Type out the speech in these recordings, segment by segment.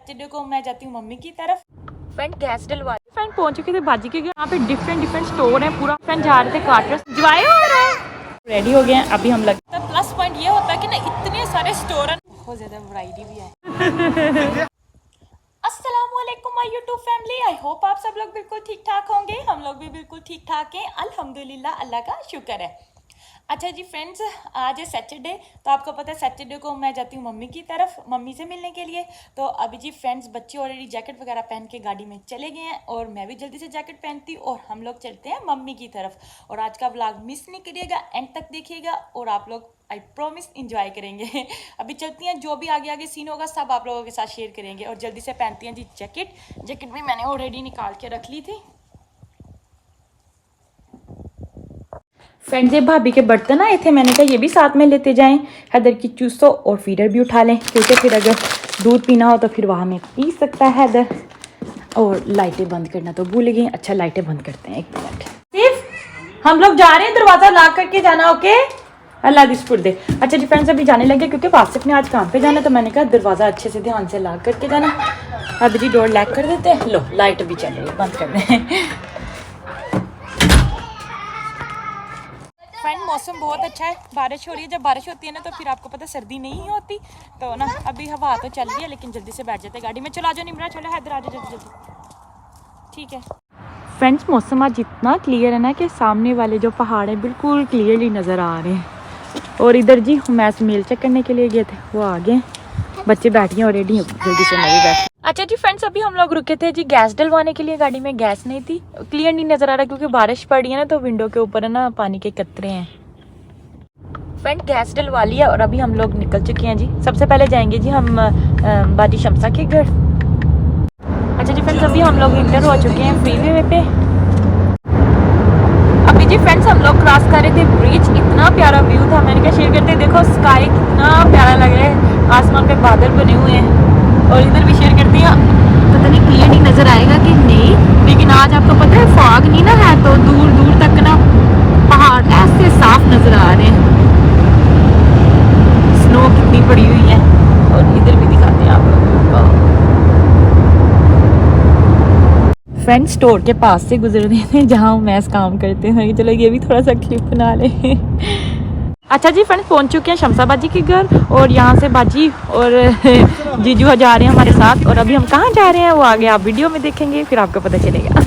Saturday को मैं जाती हूँ मम्मी की तरफ। फ्रेंड गैस डलवा फ्रेंड पहुंच चुके थे बाजी के घर। यहाँ पे डिफरेंट स्टोर हैं पूरा। फ्रेंड जा रहे थे काटरस एंजॉय हो रहा है। रेडी हो गए हैं अभी हम लगे। तो प्लस पॉइंट ये होता है कि ना इतने सारे स्टोर हैं, बहुत ज़्यादा वैरायटी भी है। अस्सलामुअलैकुम my YouTube family, I hope आप सब लोग बिल्कुल ठीक ठाक होंगे। हम लोग भी बिल्कुल ठीक ठाक हैं, अल्हम्दुलिल्लाह, अल्लाह का शुक्र है। अच्छा जी फ्रेंड्स, आज है सैटरडे, तो आपको पता है सैटरडे को मैं जाती हूँ मम्मी की तरफ, मम्मी से मिलने के लिए। तो अभी जी फ्रेंड्स, बच्चे ऑलरेडी जैकेट वगैरह पहन के गाड़ी में चले गए हैं और मैं भी जल्दी से जैकेट पहनती हूँ और हम लोग चलते हैं मम्मी की तरफ। और आज का व्लॉग मिस नहीं करिएगा, एंड तक देखिएगा और आप लोग आई प्रॉमिस इंजॉय करेंगे। अभी चलती हैं, जो भी आगे आगे सीन होगा सब आप लोगों के साथ शेयर करेंगे। और जल्दी से पहनती हैं जी जैकेट भी मैंने ऑलरेडी निकाल के रख ली थी। फ्रेंड्स ये भाभी के बर्तन आए थे, मैंने कहा ये भी साथ में लेते जाएं। हैदर की चूसो और फीडर भी उठा लें, क्योंकि फिर अगर दूध पीना हो तो फिर वहाँ में पी सकता है हैदर। और लाइटें बंद करना तो भूल गई। अच्छा लाइटें बंद करते हैं, एक मिनट। सिर्फ हम लोग जा रहे हैं, दरवाज़ा लॉक करके जाना, ओके? अल्लाह दिसपुर दे। अच्छा जी फ्रेंड्स अभी जाने लगे क्योंकि वासिफ ने आज काम पे जाना, तो मैंने कहा दरवाज़ा अच्छे से ध्यान से लॉक करके जाना। अब जी डोर लॉक कर देते हैं। लो लाइट भी चल रही है, बंद कर दें। फ्रेंड मौसम बहुत अच्छा है, बारिश हो रही है। जब बारिश होती है ना तो फिर आपको पता सर्दी नहीं होती, तो ना अभी हवा तो चल रही है लेकिन जल्दी से बैठ जाते हैं गाड़ी में। चलो आ जाओ निमरा, चलो हैदर आ जाओ जल्दी जल्दी, ठीक है। फ्रेंड्स मौसम आज इतना क्लियर है ना कि सामने वाले जो पहाड़ हैं बिल्कुल क्लियरली नज़र आ रहे हैं। और इधर जी मैच मेल चेक करने के लिए गए थे, वो आ गए, बच्चे बैठ गए ऑलरेडी, जल्दी से मैं भी बैठ। अच्छा जी फ्रेंड्स अभी हम लोग रुके थे जी गैस डलवाने के लिए, गाड़ी में गैस नहीं थी, क्लियर नहीं नज़र आ रहा क्योंकि बारिश पड़ रही है ना, तो विंडो के ऊपर है ना पानी के कतरे हैं। फ्रेंड गैस डलवा लिया और अभी हम लोग निकल चुके हैं जी। सबसे पहले जाएंगे जी हम बाजी शमसा के घर। अच्छा जी फ्रेंड्स अभी हम लोग इंटर हो चुके हैं फ्रीवे पे। अभी जी फ्रेंड्स हम लोग क्रॉस कर रहे थे ब्रिज, इतना प्यारा व्यू था, मैंने कहा शेयर करते। देखो स्काई कितना प्यारा लग रहा है, आसमान पे बादल बने हुए हैं। और इधर भी शेयर करती हैं, पता नहीं क्लियर नहीं नज़र आएगा कि नहीं, लेकिन आज आपको पता है फॉग नहीं ना है, तो दूर दूर तक ना पहाड़ ऐसे साफ नज़र आ रहे हैं। स्नो कितनी पड़ी हुई है। और इधर भी दिखाते हैं आप लोगों को। फ्रेंड स्टोर के पास से गुजर रहे थे जहाँ मैस काम करते हैं, चलो ये भी थोड़ा सा क्लिप बना ले। अच्छा जी फ्रेंड्स पहुंच चुके हैं शमसा बाजी के घर, और यहाँ से बाजी और जीजू जा रहे हैं हमारे साथ। और अभी हम कहाँ जा रहे हैं वो आगे आप वीडियो में देखेंगे, फिर आपको पता चलेगा।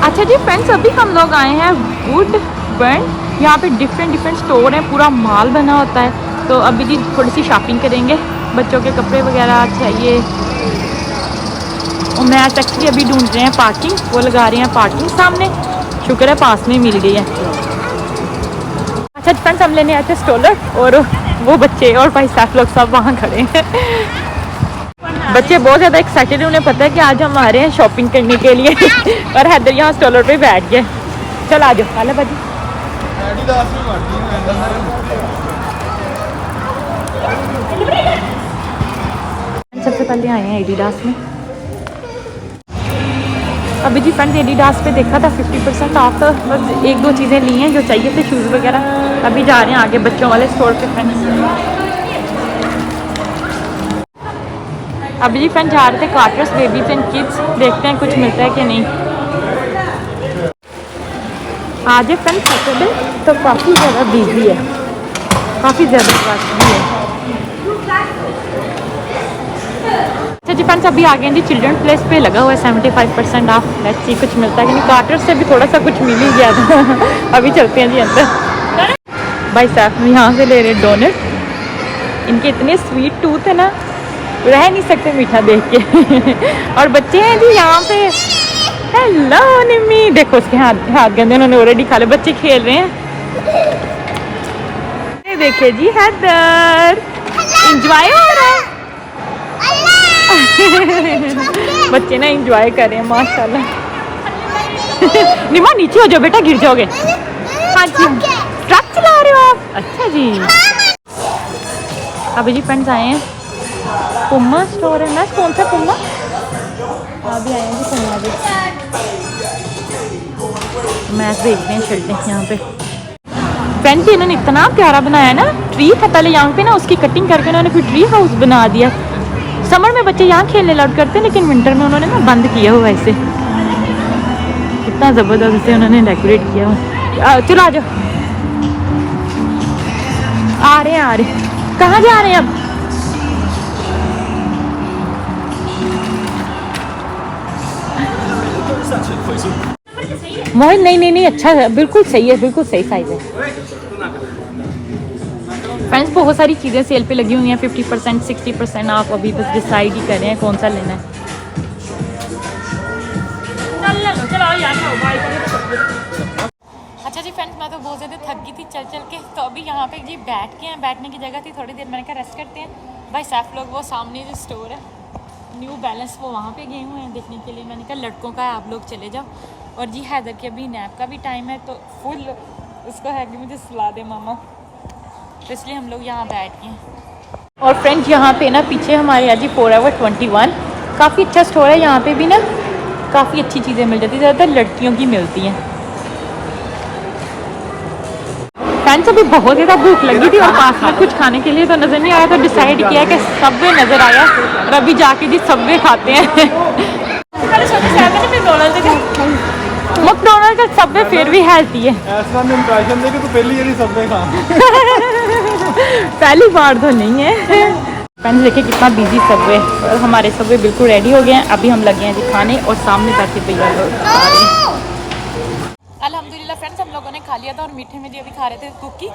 अच्छा जी फ्रेंड्स अभी हम लोग आए हैं वुड बर्न, यहाँ पे डिफरेंट स्टोर हैं, पूरा मॉल बना होता है। तो अभी जी थोड़ी सी शॉपिंग करेंगे, बच्चों के कपड़े वगैरह चाहिए। और मैं एक्चुअली अभी ढूंढ रहे हैं पार्किंग, वो लगा रहे हैं पार्किंग सामने, शुक्र है पास में मिल गई है। अच्छा फ्रेंड्स हम लेने आए थे स्टोलर, और वो बच्चे और भाई साहब लोग सब वहाँ खड़े हैं। बच्चे बहुत ज़्यादा एक्साइटेड, उन्हें पता है कि आज हम आ रहे हैं शॉपिंग करने के लिए। और हैदर यहाँ स्टॉलर पे बैठ गए। चल आ जाओ काला बाजी। सबसे पहले आए हैं एडिडास में। अभी जी फ्रेंड्स एडिडास पे देखा था 50% ऑफ, तो बस एक दो चीज़ें ली हैं जो चाहिए थे, शूज़ वगैरह। अभी जा रहे हैं आगे बच्चों वाले स्टोर पे फ्रेंड्स। अभी जी फ्रेंड जा रहे थे काटरस बेबीज एंड किड्स, देखते हैं कुछ मिलता है कि नहीं। आज है फ्रेंड सैटरडे, तो काफ़ी ज़्यादा बिजी है, काफ़ी ज़्यादा रश भी है। अच्छा जी फ्रेंड्स अभी आ गए जी चिल्ड्रन प्लेस पे, लगा हुआ है 75% ऑफ। लेट्स सी कुछ मिलता है कि नहीं। काटरस से भी थोड़ा सा कुछ मिल ही गया था। अभी चलते हैं जी अंदर। भाई साहब यहाँ से ले रहे डोनट, इनके इतने स्वीट टूथ है ना, रह नहीं सकते मीठा देख के। और बच्चे हैं जी यहाँ पे। हेलो निम्मी, देखो उसके हाथ गंदे, उन्होंने ऑलरेडी खा ले। बच्चे खेल रहे हैं, देखिए जी हैदर एंजॉय हो रहा है। बच्चे ना एंजॉय कर रहे हैं माशाल्लाह। निम्मा नीचे हो जाओ बेटा, गिर जाओगे। हाँ जी ट्रक चला रहे हो आप, अच्छा जी। अभी जी फ्रेंड्स आए हैं पुम्मा स्टोर है ना, कौन सा पुम्मा? अभी आए हैं जी सुनवा भी मैच देख रहे हैं शर्टें यहाँ पे। फ्रेंड्स इन्होंने इतना प्यारा बनाया ना, ट्री था पहले यहाँ पे ना, उसकी कटिंग करके उन्होंने फिर ट्री हाउस बना दिया। समर में बच्चे यहाँ खेलने लाउड करते हैं, लेकिन विंटर में उन्होंने ना बंद किया हुआ ऐसे। कितना ज़बरदस्त से उन्होंने डेकोरेट किया हुआ। चलो आ जाओ, आ रहे हैं। कहाँ जा रहे हैं अब? मोहित नहीं अच्छा है, बिल्कुल सही है, बिल्कुल सही साइज है। फ्रेंड्स बहुत सारी चीज़ें सेल पे लगी हुई हैं, 50% 60%। आप अभी बस डिसाइड ही कर रहे हैं कौन सा लेना है। अच्छा जी फ्रेंड्स, मैं तो बहुत ज़्यादा थक गई थी चल के, तो अभी यहाँ पे जी बैठ के हैं, बैठने की जगह थी, थोड़ी देर मैंने कहा रेस्ट करते हैं। भाई साहब लोग वो सामने जो स्टोर है न्यू बैलेंस, वो वहाँ पे गए हुए हैं देखने के लिए। मैंने कहा लड़कों का है, आप लोग चले जाओ। और जी हैदर की अभी नैप का भी टाइम है, तो फुल उसको है कि मुझे सुला दे मामा, तो इसलिए हम लोग यहाँ बैठ गए हैं। और फ्रेंड्स यहाँ पे ना पीछे हमारे यहाँ जी Forever 21 काफ़ी अच्छा स्टोर है। यहाँ पे भी ना काफ़ी अच्छी चीज़ें मिल जाती हैं, ज़्यादातर लड़कियों की मिलती हैं। फ्रेंड्स अभी बहुत ज़्यादा भूख लगी थी और पास में कुछ खाने के लिए तो नज़र नहीं आया, तो डिसाइड किया कि सबवे नज़र आया और अभी जाके जी सबवे खाते हैं। मैकडॉनल्ड का सबवे फिर भी हेल्थी है। ऐसा इंप्रेशन दे कि तू पहली बार सबवे खा। पहली बार तो नहीं है। फ्रेंड्स देखिए कितना बिजी सबवे, और हमारे सबवे बिल्कुल रेडी हो गए हैं। अभी हम लगे हैं जी खाने, और सामने बैठे भैया लोग खा रहे हैं। अल्हम्दुलिल्लाह फ्रेंड्स हम लोगों ने खा लिया था, और मीठे में जी अभी खा रहे थे cookie.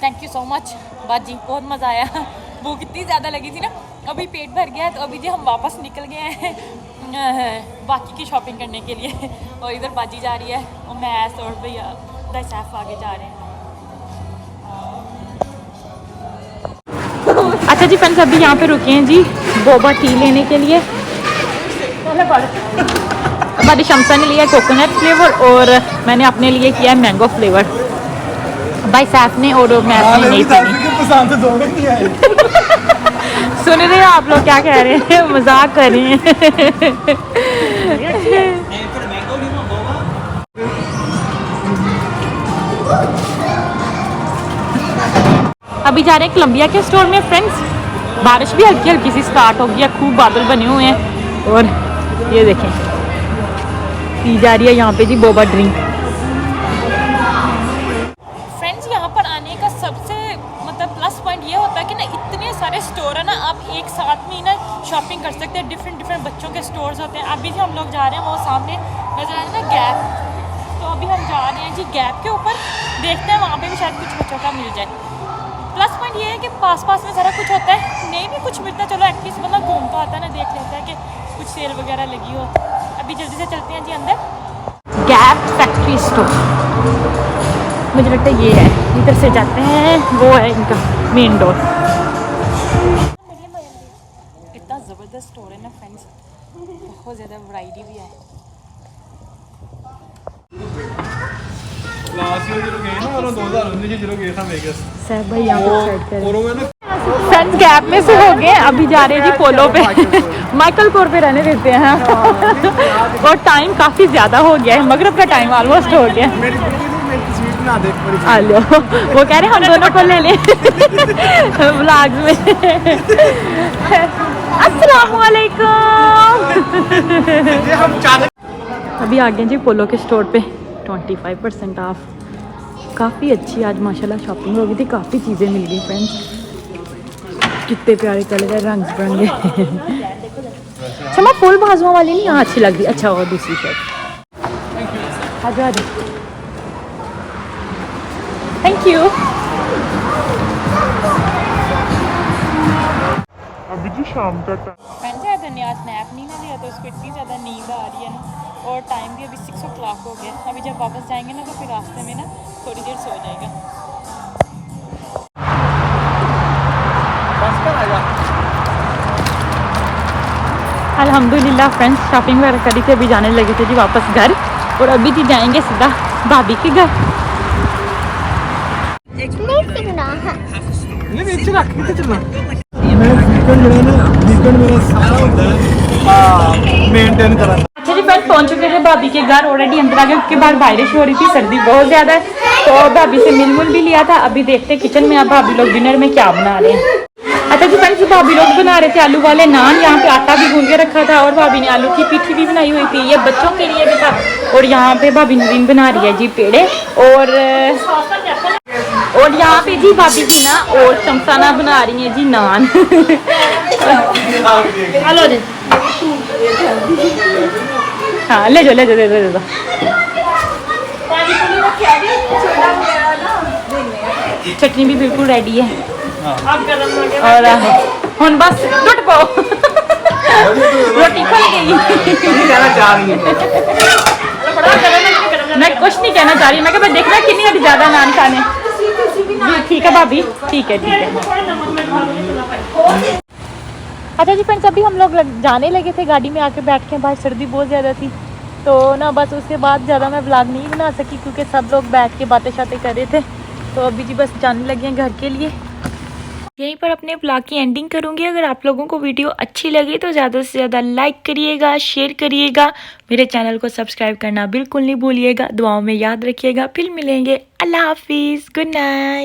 Thank you so much बाजी, बहुत मज़ा आया। भूख इतनी ज़्यादा लगी थी ना, अभी पेट भर गया है, तो अभी जी हम वापस निकल गए हैं बाकी की शॉपिंग करने के लिए। और इधर बाजी जा रही है और मैं ऐसा और भैया दसाफ आगे जा रहे हैं। अच्छा जी फ्रेंड्स अभी यहाँ पे रुके हैं जी बोबा टी लेने के लिए। हमारी शमसा ने लिया कोकोनट फ्लेवर, और मैंने अपने लिए किया है मैंगो फ्लेवर। भाई साहब ने और मैं अपनी नहीं पीनी। सुन रहे हैं आप लोग क्या कह रहे हैं? मजाक कर रहे हैं। अभी जा रहे हैं कोलंबिया के स्टोर में। फ्रेंड्स बारिश भी हल्की हल्की सी स्टार्ट हो गई है, खूब बादल बने हुए हैं, और ये देखें पी जा रही है यहाँ पे जी बोबा ड्रिंक। फ्रेंड्स यहाँ पर आने का सबसे मतलब प्लस पॉइंट ये होता है कि ना इतने सारे स्टोर है ना, आप एक साथ में ही ना शॉपिंग कर सकते हैं। डिफरेंट बच्चों के स्टोर्स होते हैं। अभी जो हम लोग जा रहे हैं वो सामने नजर आ रहा है ना गैप, तो अभी हम जा रहे हैं जी गैप के ऊपर, देखते हैं वहाँ पे भी शायद कुछ बच्चों का मिल जाए। प्लस पॉइंट ये है कि पास में सारा कुछ होता है, नहीं भी कुछ मिलता चलो एटलीस्ट बंदा घूमता आता है ना, देख लेता है कि कुछ सेल वगैरह लगी हो। अभी जल्दी से चलते हैं जी अंदर। गैप फैक्ट्री स्टोर मुझे लगता है ये है, इधर से जाते हैं, वो है इनका मेन डोर। इतना ज़बरदस्त स्टोर है ना फ्रेंड्स, बहुत ज़्यादा वैरायटी भी है। सर भाई यहाँ पे फ्रेंड्स गैप में से हो गए, अभी जा रहे हैं जी पोलो पे। माइकल कोर पे रहने देते हैं। और टाइम काफ़ी ज़्यादा हो गया है, मगरिब का टाइम ऑलमोस्ट हो गया। हेलो वो कह रहे हैं हम दोनों को ले लें व्लॉग में। अस्सलाम वालेकुम। अभी आ गए जी पोलो के स्टोर पे, 25% ऑफ। काफ़ी अच्छी आज माशाल्लाह शॉपिंग हो गई थी, काफ़ी चीज़ें मिल गई फ्रेंड्स। कितने प्यारे कलर है, रंग बिरंगे। अच्छा मैं फुल बाजुओं वाली नहीं, यहाँ अच्छी लग रही। अच्छा और दूसरी शर्ट आ जाओ। Thank you. अभी जी शाम का फ्रेंड्स यार धन्यवाद स्नैप नहीं ना लिया, तो उसको इतनी ज़्यादा नींद आ रही है ना, और टाइम भी अभी 6 o'clock हो गया। अभी जब वापस जाएंगे ना तो फिर रास्ते में ना थोड़ी देर सो जाएगा। अल्हम्दुलिल्लाह फ्रेंड्स शॉपिंग वगैरह करी थी, अभी जाने लगे थे जी वापस घर, और अभी जी जाएंगे सीधा भाभी के घर। वीकेंड ਜਿਹੜਾ ਨਾ वीकेंड मेरा सारा ਹੁੰਦਾ है मेंटेन करना। अच्छा जी फ्रेंड्स पहुंच चुके थे भाभी के घर ऑलरेडी अंदर आ गए क्योंकि बाहर बारिश हो रही थी, सर्दी बहुत ज़्यादा है। तो भाभी से मिल भी लिया था। अभी देखते हैं किचन में अब भाभी लोग डिनर में क्या बना रहे हैं। अच्छा जी फ्रेंड्स भाभी लोग बना रहे थे आलू वाले नान। यहाँ पे आटा भी गूंद के रखा था और भाभी ने आलू की पिट्ठी भी बनाई हुई थी, ये बच्चों के लिए भी था। और यहाँ पे भाभी नवीन बना रही है जी पेड़े और यहाँ पे जी भाभी जी ना और चमचाना बना रही है जी नान। हेलो जी हाँ ले जाओ दे दो। चटनी भी बिल्कुल रेडी है और हुन बस टुट पाओ रोटी खुल गई। मैं कुछ नहीं कहना चाह रही, मैं क्या देखना कितनी अभी ज़्यादा नान खाने। ठीक है भाभी, ठीक है। अच्छा जी फ्रेंड्स अभी हम लोग जाने लगे थे, गाड़ी में आके बैठ के, बाहर सर्दी बहुत ज़्यादा थी तो ना बस उसके बाद ज़्यादा मैं व्लॉग नहीं बना सकी क्योंकि सब लोग बैठ के बातें शातें कर रहे थे। तो अभी जी बस जाने लगे हैं घर के लिए। यहीं पर अपने व्लॉग की एंडिंग करूंगी। अगर आप लोगों को वीडियो अच्छी लगी तो ज़्यादा से ज़्यादा लाइक करिएगा, शेयर करिएगा, मेरे चैनल को सब्सक्राइब करना बिल्कुल नहीं भूलिएगा। दुआओं में याद रखिएगा। फिर मिलेंगे। अल्लाह हाफिज़, गुड नाइट।